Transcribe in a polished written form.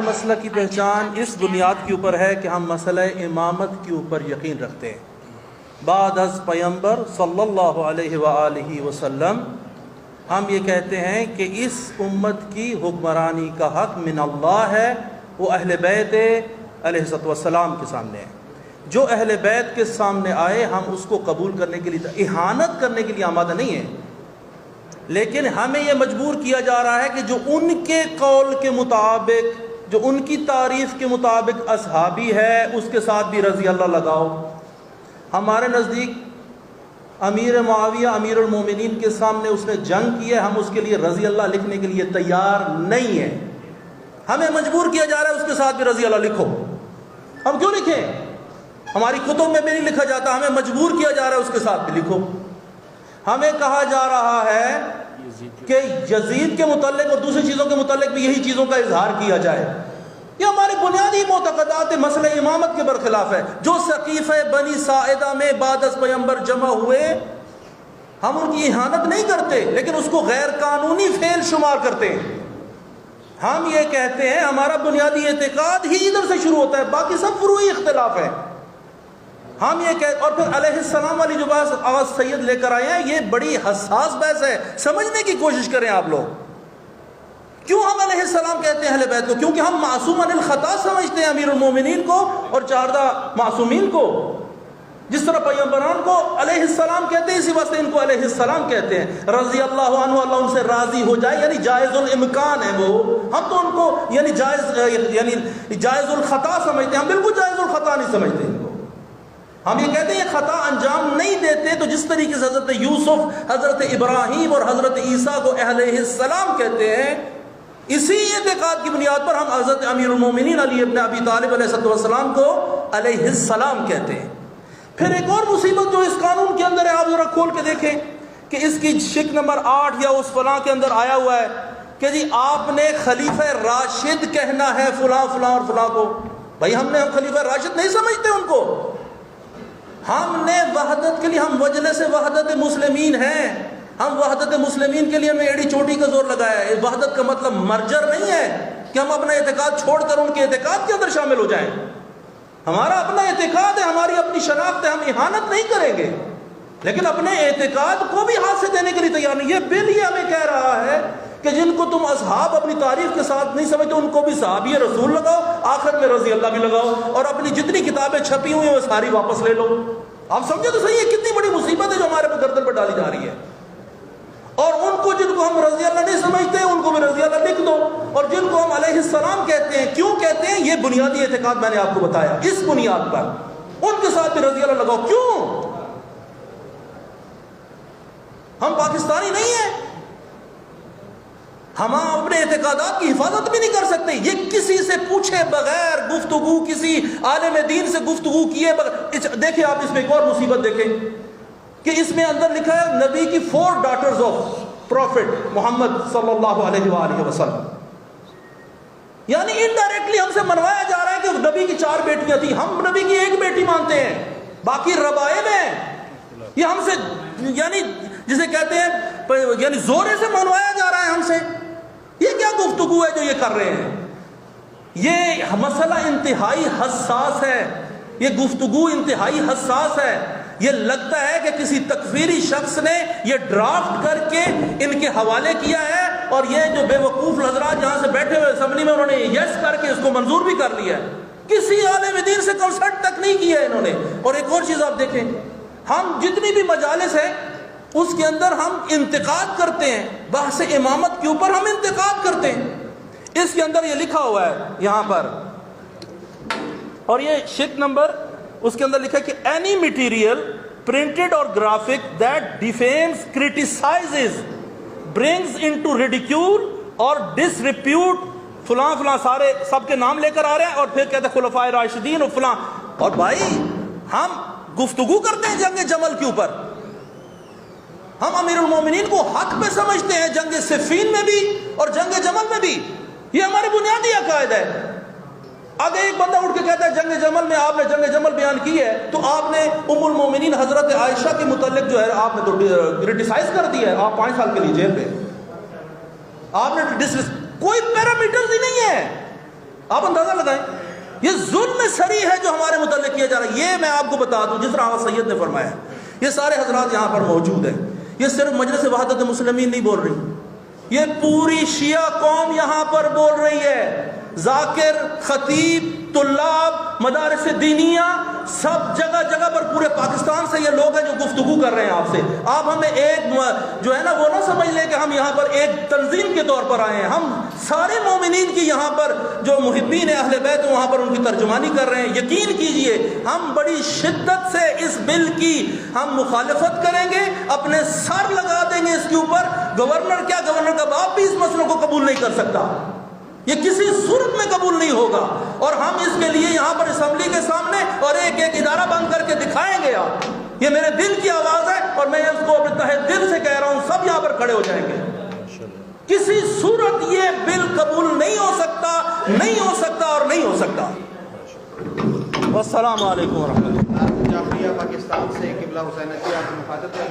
مسئلہ کی پہچان اس بنیاد کے اوپر ہے کہ ہم مسئلہ امامت کے اوپر یقین رکھتے ہیں۔ بعد از پیغمبر صلی اللہ علیہ وآلہ وسلم ہم یہ کہتے ہیں کہ اس امت کی حکمرانی کا حق من اللہ ہے، وہ اہل بیت علیہ السلام کے سامنے ہے۔ جو اہل بیت کے سامنے آئے ہم اس کو قبول کرنے کے لیے، اہانت کرنے کے لیے آمادہ نہیں ہیں، لیکن ہمیں یہ مجبور کیا جا رہا ہے کہ جو ان کے قول کے مطابق، جو ان کی تعریف کے مطابق اصحابی ہے، اس کے ساتھ بھی رضی اللہ لگاؤ۔ ہمارے نزدیک امیر معاویہ امیر المومنین کے سامنے اس نے جنگ کی ہے، ہم اس کے لیے رضی اللہ لکھنے کے لیے تیار نہیں ہیں۔ ہمیں مجبور کیا جا رہا ہے اس کے ساتھ بھی رضی اللہ لکھو۔ ہم کیوں لکھیں؟ ہماری کتب میں بھی نہیں لکھا جاتا، ہمیں مجبور کیا جا رہا ہے اس کے ساتھ بھی لکھو۔ ہمیں کہا جا رہا ہے کہ یزید کے متعلق اور دوسری چیزوں کے متعلق بھی یہی چیزوں کا اظہار کیا جائے۔ یہ ہمارے بنیادی معتقدات مسئلہ امامت کے برخلاف ہے۔ جو سقیفہ بنی ساعدہ میں بعد از پیغمبر جمع ہوئے، ہم ان کی اہانت نہیں کرتے، لیکن اس کو غیر قانونی فعل شمار کرتے ہیں۔ ہم یہ کہتے ہیں ہمارا بنیادی اعتقاد ہی ادھر سے شروع ہوتا ہے، باقی سب فروعی اختلاف ہے۔ ہم یہ کہتے، اور پھر علیہ السلام والی جو بات آغاز سید لے کر آئے ہیں، یہ بڑی حساس بحث ہے، سمجھنے کی کوشش کریں آپ لوگ۔ کیوں ہم علیہ السلام کہتے ہیں اہل بیت کو؟ کیونکہ ہم معصوم عن الخطا سمجھتے ہیں امیر المومنین کو اور 14 معصومین کو۔ جس طرح پیغمبران کو علیہ السلام کہتے ہیں، اسی واسطے ان کو علیہ السلام کہتے ہیں۔ رضی اللہ عنہ، اللہ ان سے راضی ہو جائے، یعنی جائز الامکان ہے وہ۔ ہم تو ان کو یعنی جائز الخطا سمجھتے ہیں، ہم بالکل جائز الخطا نہیں سمجھتے ان کو۔ ہم یہ کہتے ہیں یہ خطا انجام نہیں دیتے، تو جس طریقے سے حضرت یوسف، حضرت ابراہیم اور حضرت عیسیٰ کو علیہ السلام کہتے ہیں، اسی اعتقاد کی بنیاد پر ہم حضرت امیر المومنین علی ابن ابی طالب علیہ السلام کو علیہ السلام کہتے ہیں۔ پھر ایک اور مصیبت جو اس قانون کے اندر ہے، آپ ذرا کھول کے دیکھیں کہ اس کی شک نمبر 8 یا اس فلاں کے اندر آیا ہوا ہے کہ جی آپ نے خلیفہ راشد کہنا ہے فلاں فلاں اور فلاں کو۔ بھائی ہم خلیفہ راشد نہیں سمجھتے ان کو۔ ہم نے وحدت کے لیے، ہم مجلس وحدت مسلمین ہیں، ہم وحدت مسلمین کے لیے ہمیں ایڑی چوٹی کا زور لگایا ہے۔ وحدت کا مطلب مرجر نہیں ہے کہ ہم اپنا اعتقاد چھوڑ کر ان کے اعتقاد کے اندر شامل ہو جائیں۔ ہمارا اپنا اعتقاد ہے، ہماری اپنی شناخت ہے، ہم اہانت نہیں کریں گے، لیکن اپنے اعتقاد کو بھی ہاتھ سے دینے کے لیے تیار نہیں۔ یہ بل یہ ہمیں کہہ رہا ہے کہ جن کو تم اصحاب اپنی تعریف کے ساتھ نہیں سمجھتے، ان کو بھی صحابی رسول لگاؤ، آخر میں رضی اللہ بھی لگاؤ، اور اپنی جتنی کتابیں چھپی ہوئی ہیں وہ ساری واپس لے لو۔ آپ سمجھے تو صحیح ہے کتنی بڑی مصیبت ہے جو ہمارے پر گردن پر ڈالی جا رہی ہے۔ اور ان کو جن کو ہم رضی اللہ نہیں سمجھتے ان کو بھی رضی اللہ لکھ دو، اور جن کو ہم علیہ السلام کہتے ہیں، کیوں کہتے ہیں؟ یہ بنیادی اعتقاد میں نے آپ کو بتایا، اس بنیاد پر ان کے ساتھ بھی رضی اللہ لگاؤ۔ کیوں؟ ہم پاکستانی نہیں ہیں، ہم اپنے اعتقادات کی حفاظت بھی نہیں کر سکتے۔ یہ کسی سے پوچھے بغیر گفتگو، کسی عالم دین سے گفتگو کیے بغیر۔ دیکھیں آپ اس میں ایک اور مصیبت دیکھیں کہ اس میں اندر لکھا ہے نبی کی 4 ڈاٹرز آف پروفٹ محمد صلی اللہ علیہ وآلہ وسلم، یعنی انڈائریکٹلی ہم سے منوایا جا رہا ہے کہ نبی کی 4 بیٹیاں تھیں، ہم نبی کی 1 بیٹی مانتے ہیں، باقی ربائب ہیں۔ یہ ہم سے یعنی جسے کہتے ہیں یعنی زورے سے منوایا جا رہا ہے ہم سے۔ یہ کیا گفتگو ہے جو یہ کر رہے ہیں؟ یہ مسئلہ انتہائی حساس ہے، یہ گفتگو انتہائی حساس ہے۔ یہ لگتا ہے کہ کسی تکفیری شخص نے یہ ڈرافٹ کر کے ان کے حوالے کیا ہے، اور یہ جو بے وقوف حضرات جہاں سے بیٹھے ہوئے اسمبلی میں، انہوں نے یس کر کے اس کو منظور بھی کر لیا ہے۔ کسی عالم دین سے کنسلٹ تک نہیں کیا ہے انہوں نے۔ اور ایک اور چیز آپ دیکھیں، ہم جتنی بھی مجالس ہیں اس کے اندر ہم انتقاد کرتے ہیں، بحث امامت کے اوپر ہم انتقاد کرتے ہیں۔ اس کے اندر یہ لکھا ہوا ہے یہاں پر، اور یہ شک نمبر اس کے اندر لکھا ہے کہ any material printed or graphic that defames, criticises, brings into ridicule or disrepute فلاں فلاں، سارے سب کے نام لے کر آ رہے ہیں، اور پھر کہتے ہیں خلفائے راشدین اور فلاں۔ اور بھائی ہم گفتگو کرتے ہیں جنگ جمل کے اوپر، ہم امیر المومنین کو حق پہ سمجھتے ہیں، جنگ صفین میں بھی اور جنگ جمل میں بھی۔ یہ ہمارے بنیادی عقائد ہے۔ اگر ایک بندہ اٹھ کے کہتا ہے جنگ جمل میں آپ نے جنگ جمل بیان کی ہے، تو آپ نے ام المومنین حضرت عائشہ کے متعلق جو ہے آپ نے تو کرٹیسائز کر دیا ہے، آپ 5 سال کے لیے جیل میں، آپ نے کوئی پیرامیٹرز ہی نہیں ہے۔ آپ اندازہ لگائیں، یہ ظلم سری ہے جو ہمارے متعلق کیا جا رہا ہے. یہ میں آپ کو بتا دوں، جس طرح آغا سید نے فرمایا، یہ سارے حضرات یہاں پر موجود ہیں، یہ صرف مجلس وحدت مسلمین نہیں بول رہی، یہ پوری شیعہ قوم یہاں پر بول رہی ہے. ذاکر، خطیب، طلاب، مدارس دینیہ، سب جگہ جگہ پر پورے پاکستان سے یہ لوگ ہیں جو گفتگو کر رہے ہیں آپ سے. آپ ہمیں ایک جو ہے نا وہ نہ سمجھ لیں کہ ہم یہاں پر ایک تنظیم کے طور پر آئے ہیں. ہم سارے مومنین کی یہاں پر جو محبین اہل بیت وہاں پر ان کی ترجمانی کر رہے ہیں. یقین کیجئے ہم بڑی شدت سے اس بل کی ہم مخالفت کریں گے، اپنے سر لگا دیں گے اس کے اوپر. گورنر کیا، گورنر کا باپ بھی اس مسئلے کو قبول نہیں کر سکتا، یہ کسی صورت میں قبول نہیں ہوگا. اور ہم اس کے لیے یہاں پر اسمبلی کے سامنے اور ایک ایک ادارہ بند کر کے دکھائیں گے. آپ، یہ میرے دل کی آواز ہے اور میں اس کو اپنے تہہ دل سے کہہ رہا ہوں، سب یہاں پر کھڑے ہو جائیں گے. کسی صورت یہ بل قبول نہیں ہو سکتا، نہیں ہو سکتا اور نہیں ہو سکتا. والسلام علیکم ورحمۃ اللہ. جعفریہ پاکستان سے قبلہ حسینیہ کی آپ کی مخاطب ہے.